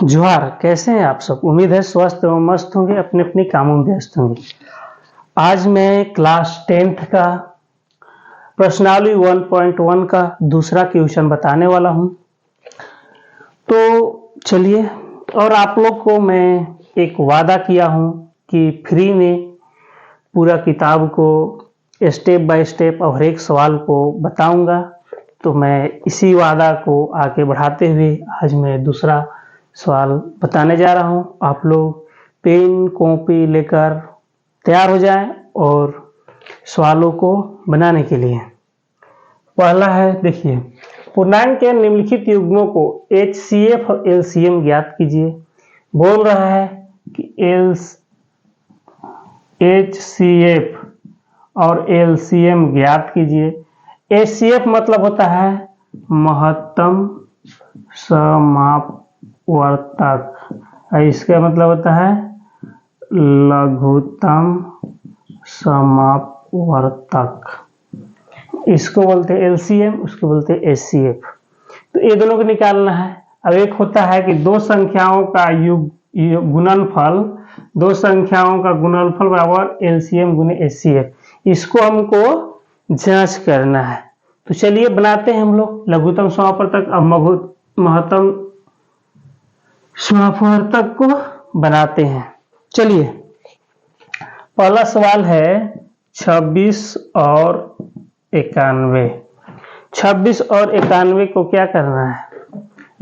जोहार, कैसे हैं आप सब। उम्मीद है स्वस्थ एवं मस्त होंगे, अपने अपने कामों में व्यस्त होंगे। आज मैं क्लास 10th का प्रश्नावली 1.1 का दूसरा क्वेश्चन बताने वाला हूं। तो चलिए, और आप लोग को मैं एक वादा किया हूं कि फ्री में पूरा किताब को स्टेप बाय स्टेप और हर एक सवाल को बताऊंगा। तो मैं इसी वादा को आगे बढ़ाते हुए आज मैं दूसरा सवाल बताने जा रहा हूं। आप लोग पेन कॉपी लेकर तैयार हो जाएं और सवालों को बनाने के लिए। पहला है, देखिए, पूर्णांक के निम्नलिखित युग्मों को HCF और LCM ज्ञात कीजिए। बोल रहा है कि HCF और LCM ज्ञात कीजिए। HCF मतलब होता है महत्तम समापवर्तक, इसका मतलब होता है लघुत्तम समापवर्तक। इसको बोलते हैं LCM, उसको बोलते हैं HCF। तो ये दोनों को निकालना है। अब एक होता है कि दो संख्याओं का गुणनफल, दो संख्याओं का गुणनफल बराबर LCM गुने HCF। इसको हमको जांच करना है। तो चलिए बनाते हैं हम लोग लघुत्तम समापवर्तक और महत्तम समापवर्तक को बनाते हैं। चलिए, पहला सवाल है 26 और 91। 26 और 91 को क्या करना है?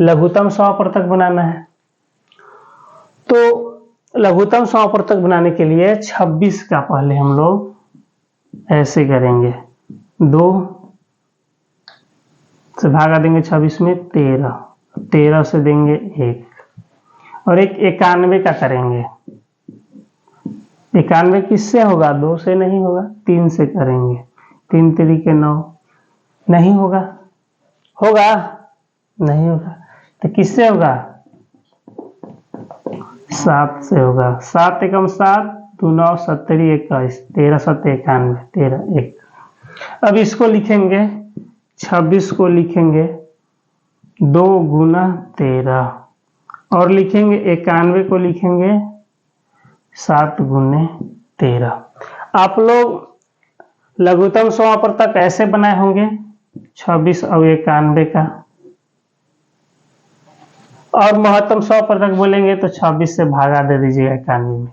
लघुत्तम समापवर्तक बनाना है। तो लघुत्तम समापवर्तक बनाने के लिए 26 का पहले हम लोग ऐसे करेंगे, 2 से भागा देंगे 26 में 13, 13 से देंगे 1, और एक 91 का करेंगे। 91 किससे होगा? 2 से नहीं होगा, 3 से करेंगे। 3 3 9, नहीं होगा, होगा नहीं होगा, तो किससे होगा? 7 से होगा। 7 एकम 7, 2 9 70 21, 13 7 91, 13 1। अब इसको लिखेंगे, 26 को लिखेंगे 2 गुना 13, और लिखेंगे 91 को लिखेंगे 7 गुने 13। आप लोग लघुत्तम समापवर्तक ऐसे बनाए होंगे 26 और 91 का, और महत्तम समापवर्तक बोलेंगे तो 26 से भागा दे दीजिएगा 91 में।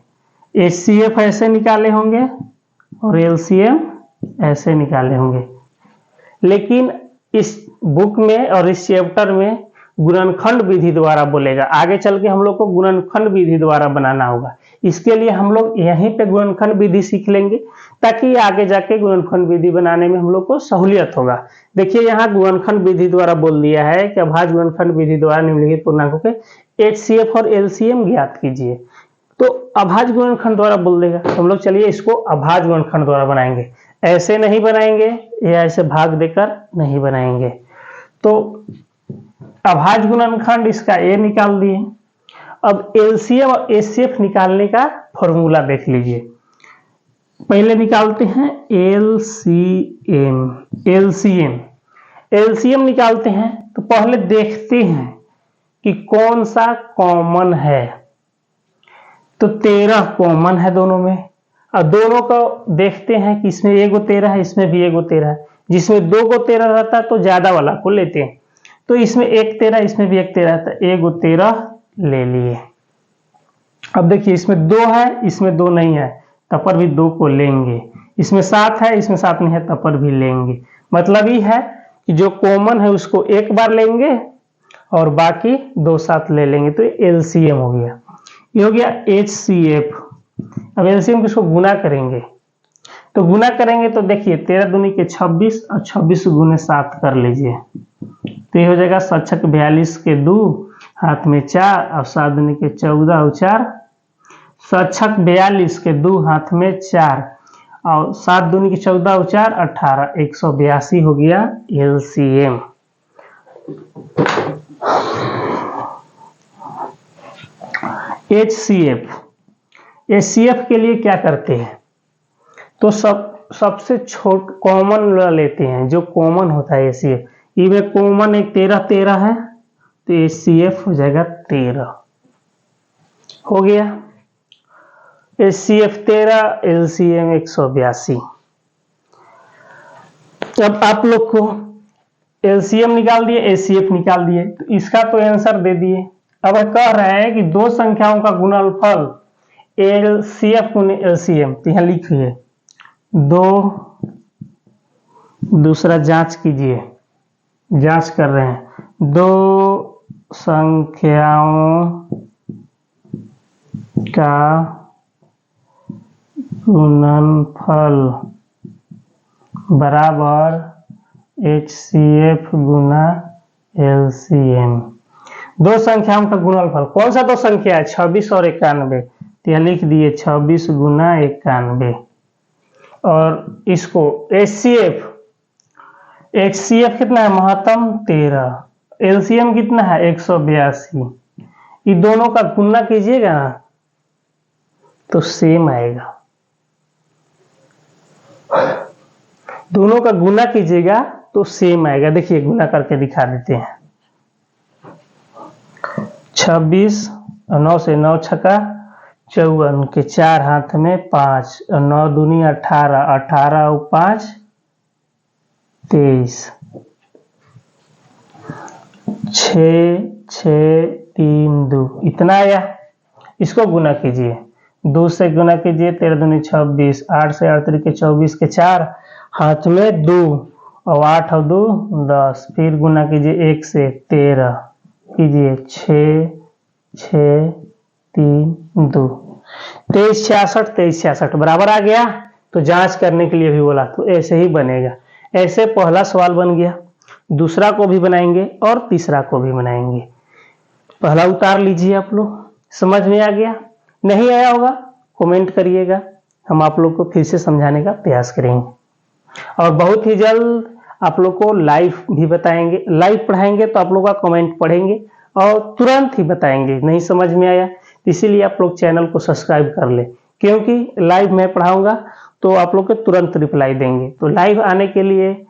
HCF ऐसे निकाले होंगे और LCM ऐसे निकाले होंगे। लेकिन इस बुक में और इस चैप्टर में गुणनखंड विधि द्वारा बोलेगा। आगे चल के हम लोग को गुणनखंड विधि द्वारा बनाना होगा। इसके लिए हम लोग यहीं पे गुणनखंड विधि सीख लेंगे, ताकि आगे जाके गुणनखंड विधि बनाने में हम लोग को सहूलियत होगा। देखिए, यहाँ गुणनखंड विधि द्वारा बोल दिया है कि अभाज्य गुणनखंड विधि द्वारा निम्नलिखित पूर्णांकों के HCF और LCM ज्ञात कीजिए। तो अभाज्य गुणनखंड द्वारा बोल देगा। तो हम लोग चलिए इसको अभाज्य गुणनखंड द्वारा बनाएंगे। ऐसे नहीं बनाएंगे या ऐसे भाग देकर नहीं बनाएंगे। तो अभाज्य गुणनखंड इसका A निकाल दिए। अब LCM और HCF निकालने का फॉर्मूला देख लीजिए। पहले निकालते हैं LCM निकालते हैं। तो पहले देखते हैं कि कौन सा कॉमन है। तो 13 कॉमन है दोनों में। अब दोनों को देखते हैं कि इसमें एगो 13 है, इसमें भी एगो 13 है। जिसमें 2 को 13 रहता है तो ज्यादा वाला को लेते हैं। तो इसमें एक 13, इसमें भी एक 13 रहता है, एगो 13 ले लिए। अब देखिए, इसमें 2 है, इसमें 2 नहीं है, तब पर भी 2 को लेंगे। इसमें 7 है, इसमें 7 नहीं है, तब पर भी लेंगे। मतलब ये है कि जो कॉमन है उसको एक बार लेंगे और बाकी 2 साथ ले लेंगे। तो LCM हो गया, ये हो गया HCF। अब LCM किसको गुना करेंगे, तो गुना करेंगे तो देखिए 13 दूनी के 26 और 26 गुने 7 कर लीजिए। तो ये हो जाएगा 7 छक 42 के 2, हाथ में 4, और 7 दूनी के 14 और 4, 7 छक 42 के 2, हाथ में 4, और 7 दूनी के 14 और 4 18, 182 हो गया LCM। HCF के लिए क्या करते हैं, तो सबसे छोट कॉमन लेते हैं, जो कॉमन होता है HCF। इसमें कॉमन एक 13 13 है, तो HCF हो जाएगा 13। हो गया। HCF 13, LCM 182। अब आप लोग को LCM निकाल दिए, HCF निकाल दिए, तो इसका तो आंसर दे दिए। अब कह रहा है कि दो संख्याओं का गुणनफल LCF गुने LCM, तो यहां लिखिए दो, दूसरा जांच कीजिए, जांच कर रहे हैं, दो संख्याओं का गुणनफल बराबर HCF गुना LCM। दो संख्याओं का गुणनफल कौन सा दो संख्या है? 26 और 91, तो यह लिख दिए 26 गुना 91। और इसको HCF कितना है? महत्तम 13, LCM कितना है? 182। ये दोनों का गुणा कीजिएगा ना तो सेम आएगा। दोनों का गुणा कीजिएगा तो सेम आएगा। देखिए गुणा करके दिखा देते हैं। 26 और 9 से 9 छक्का 54 के 4 हाथ में 5 और 9 दूनी 18, 18 और 5 23, 6 6 3 2 इतना आया। इसको गुना कीजिए, 2 से गुना कीजिए, 13 दूनी 26, 8 से 8 के 24 के 4 हाथ में 2 और 8 और 2 10, फिर गुना कीजिए 1 से 13 कीजिए 6 6 3 2, 23 66, 23 66 बराबर आ गया। तो जांच करने के लिए भी बोला, तो ऐसे ही बनेगा। ऐसे पहला सवाल बन गया, दूसरा को भी बनाएंगे और तीसरा को भी बनाएंगे। पहला उतार लीजिए आप लोग। समझ में आ गया? नहीं आया होगा कमेंट करिएगा, हम आप लोग को फिर से समझाने का प्रयास करेंगे। और बहुत ही जल्द आप लोग को लाइव भी बताएंगे। लाइव पढ़ाएंगे तो आप लोग का कमेंट पढ़ेंगे और तुरंत ही बताएंगे। नहीं समझ में आया तो इसीलिए आप लोग चैनल को सब्सक्राइब कर ले, क्योंकि लाइव मैं पढ़ाऊंगा तो आप लोग को तुरंत रिप्लाई देंगे। तो लाइव आने के लिए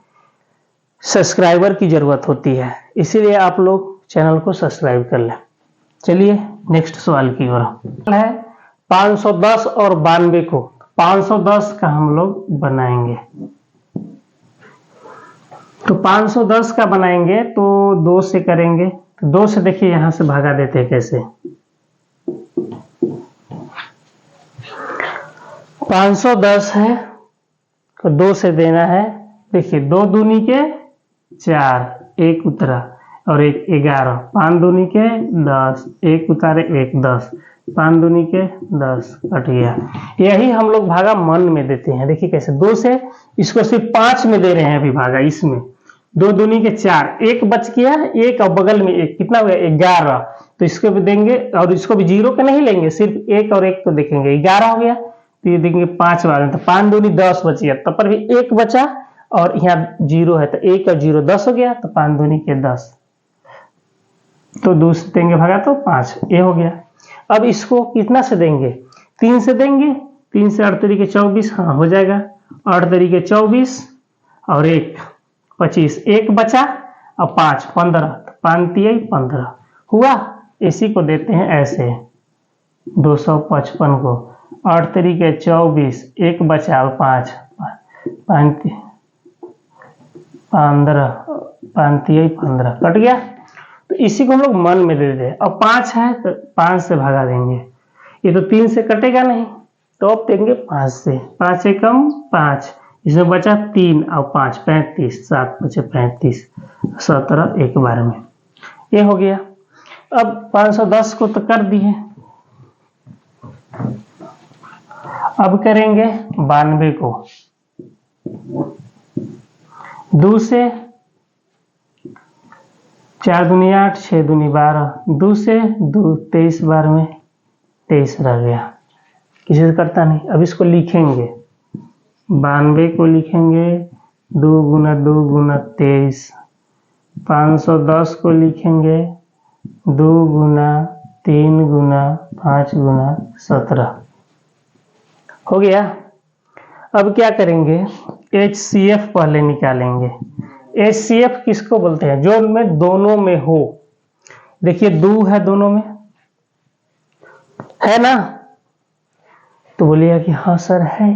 सब्सक्राइबर की जरूरत होती है, इसीलिए आप लोग चैनल को सब्सक्राइब कर लें। चलिए नेक्स्ट सवाल की ओर है 510 और 92 को। 510 का हम लोग बनाएंगे, तो 510 का बनाएंगे तो 2 से करेंगे। तो 2 से देखिए यहां से भागा देते हैं कैसे। 510 है तो 2 से देना है। देखिए 2 दूनी के 4, 1 उतरा और 1 11, 5 दूनी के 10, 1 उतारे 1 10, 5 दूनी के 10 कट गया। यही हम लोग भागा मन में देते हैं। देखिए कैसे 2 से इसको सिर्फ 5 में दे रहे हैं अभी भागा। इसमें 2 दूनी के 4, 1 बच गया, 1 और बगल में 1, कितना हो गया 11। तो इसको भी देंगे और इसको भी 0 के नहीं लेंगे, सिर्फ 1 और 1 को देखेंगे, 11 हो गया। तो ये देखेंगे 5 बार में, तो 5 दूनी 10 बच गया, तब पर भी 1 बचा और यहाँ 0 है तो 1 और 0 10 हो गया। तो 5 दूनी के 10, तो 2 से देंगे भागा तो 5, ये हो गया। अब इसको कितना से देंगे? 3 से देंगे। 3 से 8 तरीके 24, हाँ हो जाएगा। 8 तरीके 24 और 1 25, 1 बचा और 5 15, 5 3 15 हुआ। इसी को देते हैं ऐसे 255 को। 8 तरीके 24, 1 बचा और 5 5 15, 5 3 15 कट गया। तो इसी को हम लोग मन में दे देते हैं। अब 5 है तो 5 से भगा देंगे, ये तो 3 से कटेगा नहीं, तो अब देंगे 5 से। 5 से कम 5, इसमें बचा 3 और 5 35, 7 बचे 35, 17 एक बार में, ये हो गया। अब 510 को तो कर दिए, अब करेंगे 92 को। 2 से 4 दूनी 8, 6 दूनी 12, 2 से 2 23 बार में 23 रह गया, किसी से करता नहीं। अब इसको लिखेंगे 92 को लिखेंगे 2 गुना 2 गुना 23। 510 को लिखेंगे 2 गुना 3 गुना 5 गुना 17 हो गया। अब क्या करेंगे? HCF पहले निकालेंगे। HCF किसको बोलते हैं? जो में दोनों में हो। देखिए 2 है दोनों में, है ना? तो बोलिएगा कि हाँ सर है।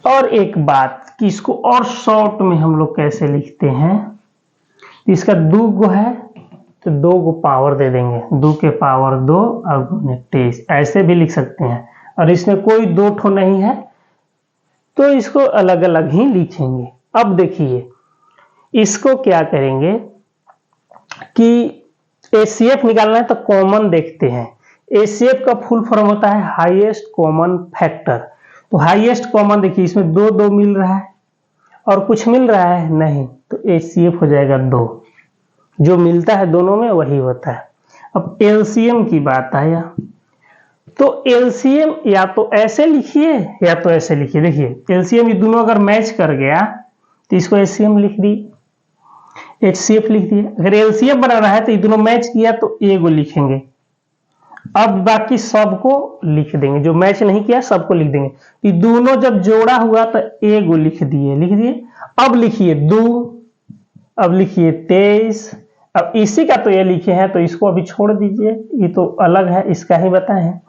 और एक बात कि इसको और शॉर्ट में हम लोग कैसे लिखते हैं, इसका 2 गो है तो 2 गो पावर दे देंगे, 2 के पावर 2 और गुने 23, ऐसे भी लिख सकते हैं। और इसमें कोई 2 ठो नहीं है तो इसको अलग अलग ही लिखेंगे। अब देखिए इसको क्या करेंगे कि एचसीएफ निकालना है तो कॉमन देखते हैं। एचसीएफ का फुल फॉर्म होता है हाईएस्ट कॉमन फैक्टर। तो हाईएस्ट कॉमन देखिए इसमें 2 2 मिल रहा है और कुछ मिल रहा है नहीं, तो एचसीएफ हो जाएगा 2। जो मिलता है दोनों में वही होता है। अब एलसीएम की बात आया तो एलसीएम या तो ऐसे लिखिए या तो ऐसे लिखिए। देखिए एलसीएम ये दोनों अगर मैच कर गया तो इसको एचसीएम लिख दी, एचसीएफ लिख दिया। अगर एलसीएम बनाना है तो ये दोनों मैच किया तो ए गो लिखेंगे। अब बाकी सबको लिख देंगे, जो मैच नहीं किया सबको लिख देंगे। ये दोनों जब जोड़ा हुआ तो ए गो लिख दिए। अब लिखिए 2, अब लिखिए 23। अब इसी का तो ये लिखे हैं तो इसको अभी छोड़ दीजिए, ये तो अलग है, इसका ही बताएं।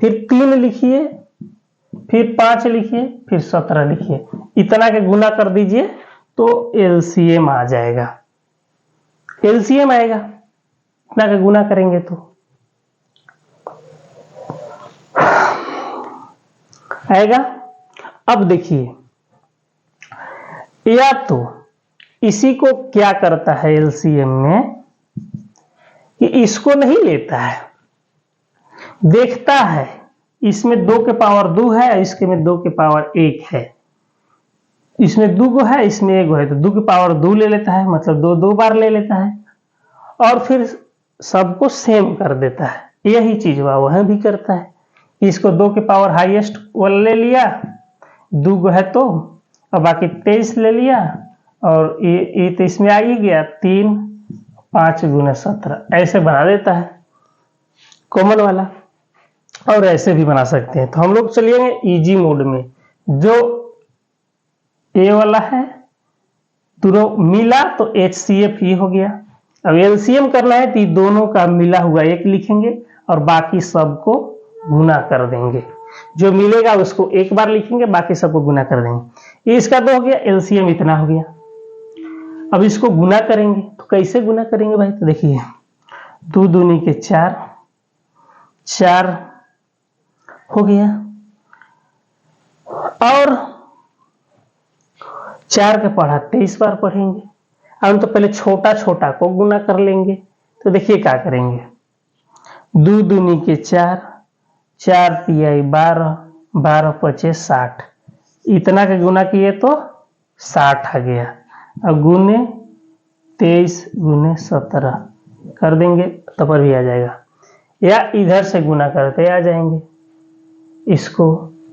फिर 3 लिखिए, फिर 5 लिखिए, फिर 17 लिखिए। इतना के गुना कर दीजिए तो एलसीएम आ जाएगा, एलसीएम आएगा। इतना का गुना करेंगे तो आएगा। अब देखिए या तो इसी को क्या करता है एलसीएम में कि इसको नहीं लेता है, देखता है इसमें 2 के पावर 2 है, इसके में 2 के पावर 1 है, इसमें 2 गो है, इसमें 1 गो है, तो 2 के पावर 2 ले लेता है, मतलब 2 2 बार ले लेता है और फिर सबको सेम कर देता है। यही चीज वह भी करता है। इसको 2 के पावर हाईएस्ट वाला ले लिया, 2 गो है तो, और बाकी 23 ले लिया, और ये तो इसमें आ ही गया 3 5 गुना 17, ऐसे बना देता है कॉमन वाला। और ऐसे भी बना सकते हैं। तो हम लोग चलिए इजी मोड में, जो ए वाला है दोनों मिला तो एचसीएफ ही हो गया। अब एलसीएम करना है तो दोनों का मिला हुआ 1 लिखेंगे और बाकी सबको गुना कर देंगे। जो मिलेगा उसको एक बार लिखेंगे, बाकी सबको गुना कर देंगे। इसका 2 हो गया, एलसीएम इतना हो गया। अब इसको गुना करेंगे तो कैसे गुना करेंगे भाई? तो देखिए 2 दूनी के 4, 4 हो गया, और 4 के पढ़ा 23 बार पढ़ेंगे। अब हम तो पहले छोटा छोटा को गुना कर लेंगे। तो देखिए क्या करेंगे, 2 दूनी के 4, 4 तिहाई 12, 12 पचे 60, इतना का गुना किए तो 60 आ गया। अब गुने 23 गुने 17 कर देंगे तो पर भी आ जाएगा, या इधर से गुना करते आ जाएंगे इसको,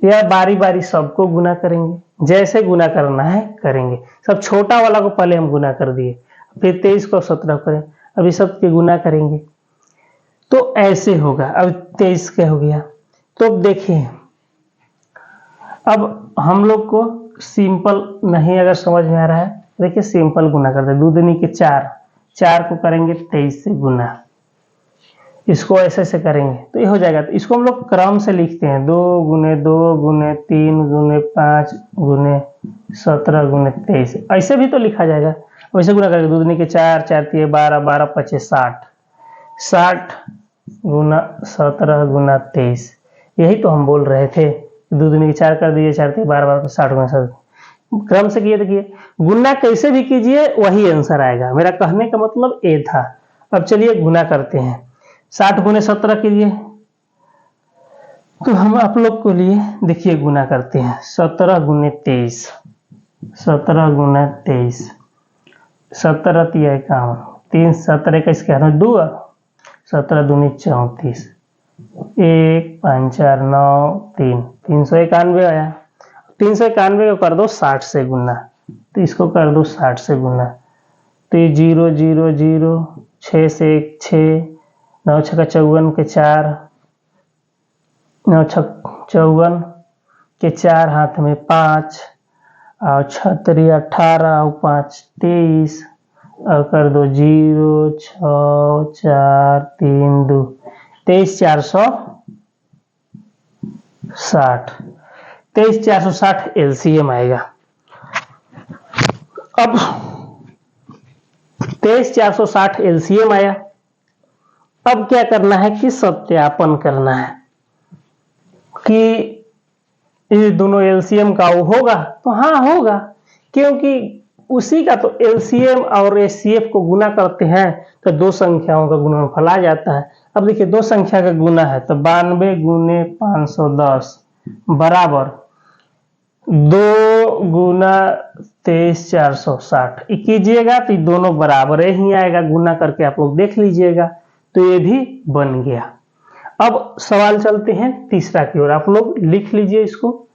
या बारी बारी सबको गुना करेंगे, जैसे गुना करना है करेंगे। सब छोटा वाला को पहले हम गुना कर दिए, फिर 23 को 17 करें, अभी सब के गुना करेंगे तो ऐसे होगा। अब 23 के हो गया। तो अब देखिए, अब हम लोग को सिंपल नहीं अगर समझ में आ रहा है, देखिए सिंपल गुना करते हैं। 2 दूनी के 4, 4 को करेंगे 23 से गुना, इसको ऐसे से करेंगे तो ये हो जाएगा। तो इसको हम लोग क्रम से लिखते हैं, 2 गुने 2 गुने 3 गुने 5 गुने 17 गुने 23, ऐसे भी तो लिखा जाएगा। वैसे गुना करेंगे, 2 दूनी के 4, 4 तिहाई 12, 12 पचे 60, 60 गुना 17 गुना 23, यही तो हम बोल रहे थे। 2 दूनी के 4 कर दीजिए, 4 तिहाई 12, 12 60 गुना 60, क्रम से किए देखिए। गुना कैसे भी कीजिए वही आंसर आएगा, मेरा कहने का मतलब ए था। अब चलिए गुना करते हैं, 60 गुने 17 कीजिए। तो हम आप लोग के लिए देखिए गुना करते हैं, 17 गुने 23, 17 गुना 23, 17 तिहाई 51, 3 17 21 के 2, 17 दूनी 34, 1 5 4 9 3, 391 आया। 391 को कर दो 60 से गुना, तो इसको कर दो 60 से गुना, तो ये 0 0 0, 6 से 1 6, 9 6 54 के 4, 9 6 54 के 4 हाथ में 5, और 6 18 और 5 23, और कर दो 0 6 4 3 2, 23,460 23,460 एलसीएम आएगा। अब 23,460 एलसीएम आया। अब क्या करना है कि सत्यापन करना है कि ये दोनों एलसीएम का वो होगा, तो हाँ होगा, क्योंकि उसी का तो एलसीएम और एचसीएफ को गुना करते हैं तो दो संख्याओं का गुणनफल आ जाता है। अब देखिए दो संख्या का गुना है तो 92 गुने 510 बराबर 2 गुना 23,460 कीजिएगा तो ये दोनों बराबर ही आएगा, गुना करके आप लोग देख लीजिएगा। तो ये भी बन गया। अब सवाल चलते हैं तीसरा की ओर, आप लोग लिख लीजिए इसको।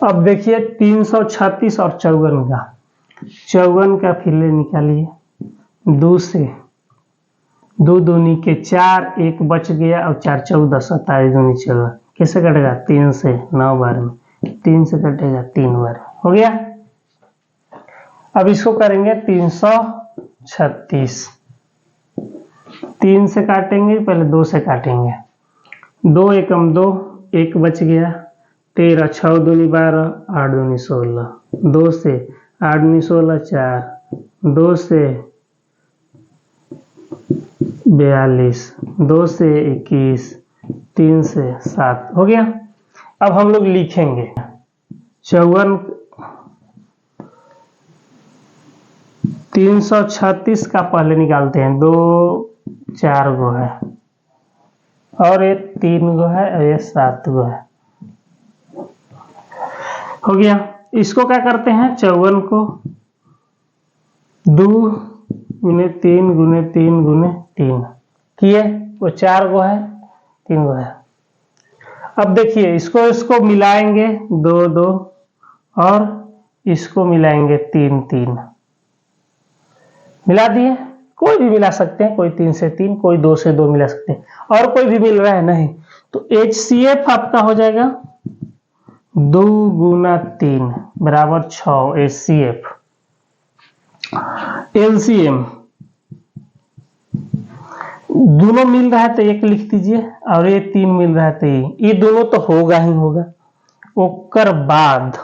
अब देखिए 336 और 54 का फिर निकालिए। 2 से 2 दूनी के 4, 1 बच गया और 4 14 27 दूनी 14, कैसे कटेगा? 3 से 9 बार में, 3 से कटेगा 3 बार में, हो गया। अब इसको करेंगे 336, 3 से काटेंगे, पहले 2 से काटेंगे, 2 एकम 2, 1 बच गया, 13, 6 दूनी 12, 8 दूनी 16, 2 से 8 दूनी 16 4, 2 से 42, 2 से 21, 3 से 7, हो गया। अब हम लोग लिखेंगे 336 का पहले निकालते हैं, 2 4 गो है और ये 3 गो है और ये 7 गो है, हो गया। इसको क्या करते हैं? 54 को 2 गुने 3 गुने 3 गुने 3 किए, वो 4 गो है 3 गो है। अब देखिए इसको मिलाएंगे 2 2 और इसको मिलाएंगे 3 3, मिला दिए। कोई भी मिला सकते हैं, कोई 3 से 3, कोई 2 से 2 मिला सकते हैं, और कोई भी मिल रहा है नहीं तो HCF आपका हो जाएगा 2 गुना 3 बराबर 6 HCF। LCM दोनों मिल रहा है तो 1 लिख दीजिए और ये 3 मिल रहा है तो ये दोनों तो होगा ही होगा। ओकर बाद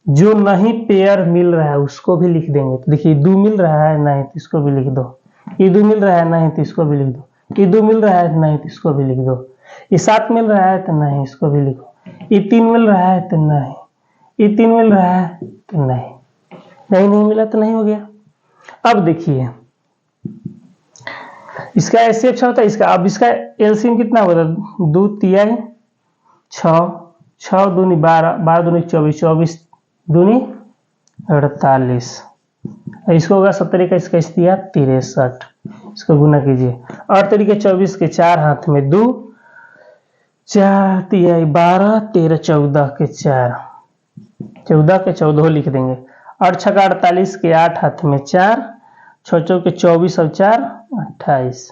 जो नहीं पेयर मिल रहा है उसको भी लिख देंगे। तो देखिए 2 मिल रहा है नहीं तो इसको भी लिख दो, ये 2 मिल रहा है नहीं तो इसको भी लिख दो, ये 2 मिल रहा है नहीं तो इसको भी लिख दो, ये 7 मिल रहा है तो नहीं इसको भी लिखो, ये 3 मिल रहा है तो नहीं, ये 3 मिल रहा है तो नहीं मिला तो नहीं, हो गया। अब देखिए इसका ऐसे अच्छा होता है इसका। अब इसका एलसीएम कितना होगा? 2 तिहाई 6, 6 दूनी 12, 12 दूनी 24, 24 दूनी 48, इसको होगा 70 का इसका दिया 63, इसको गुना कीजिए। 8 तरीके 24 के 4 हाथ में 2, 4 तिहाई 12, 13 14 के 4, 14 के 14 लिख देंगे। 8 छक्का 48 के 8 हाथ में 4, 6 चौके 24 और 4 28,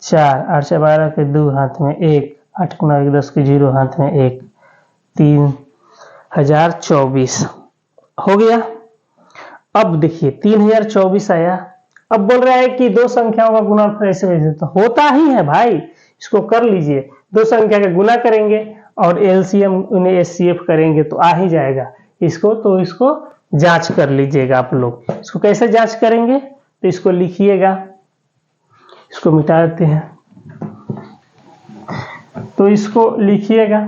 4 8 से 12 के 2 हाथ में 1, 8 9 1 10 के 0 हाथ में 1, 3024 हो गया। अब देखिए 3024 आया। अब बोल रहा है कि दो संख्याओं का गुणनफल ऐसे वैसे, तो होता ही है भाई, इसको कर लीजिए। दो संख्या का गुना करेंगे और एलसीएम उन्हें एचसीएफ करेंगे तो आ ही जाएगा। इसको जांच कर लीजिएगा आप लोग। इसको कैसे जांच करेंगे? तो इसको लिखिएगा, इसको मिटा देते हैं। तो इसको लिखिएगा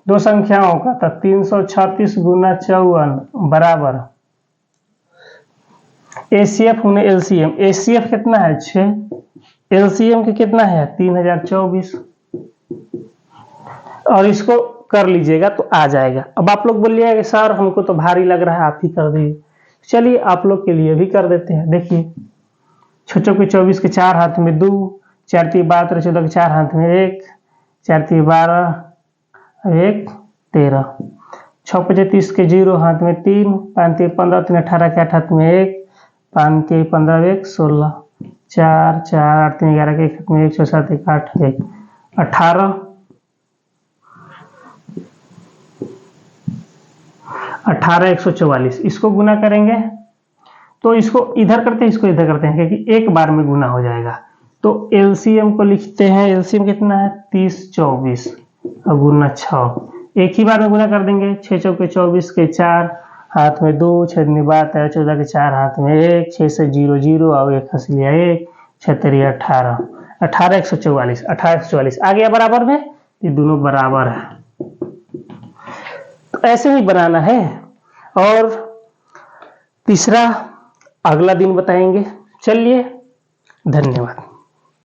दो संख्याओं का, तो 336 गुना 54 बराबर एचसीएफ उन्हें एलसीएम। एचसीएफ कितना है? 6, एलसीएम के कितना है? 3024, और इसको कर लीजिएगा तो आ जाएगा। अब आप लोग बोलिएगा कि सर हमको तो भारी लग रहा है, आप ही कर दीजिए। चलिए आप लोग के लिए भी कर देते हैं। देखिए 6 के 24 के 4 हाथ में 2, 4 3 12 14 के 4 हाथ में 1, 4 3 12 1 13, 6 5 30 के 0 हाथ में 3, 5 3 15 3 18 के 8 हाथ में 1, 5 3 15 1 16, 4 4 8 3 11 के 1 हाथ में 1, 6 7 1 8 1 18, 18 144। इसको गुना करेंगे तो इसको इधर करते हैं, इसको इधर करते हैं, क्योंकि एक बार में गुना हो जाएगा। तो एलसीएम को लिखते हैं। एलसीएम कितना है 30 24 और गुना 6, एक ही बार में गुना कर देंगे। 6 चौके 24 के 4, हाथ में 2, 6 दूनी 12, 14 के 4, हाथ में 1, 6 से 0 0 और 1 हंस लिया 1, 6 3 18, 18 144, 18 144 आ गया बराबर में। ये दोनों बराबर है। तो ऐसे ही बनाना है। और तीसरा अगला दिन बताएंगे। चलिए, धन्यवाद।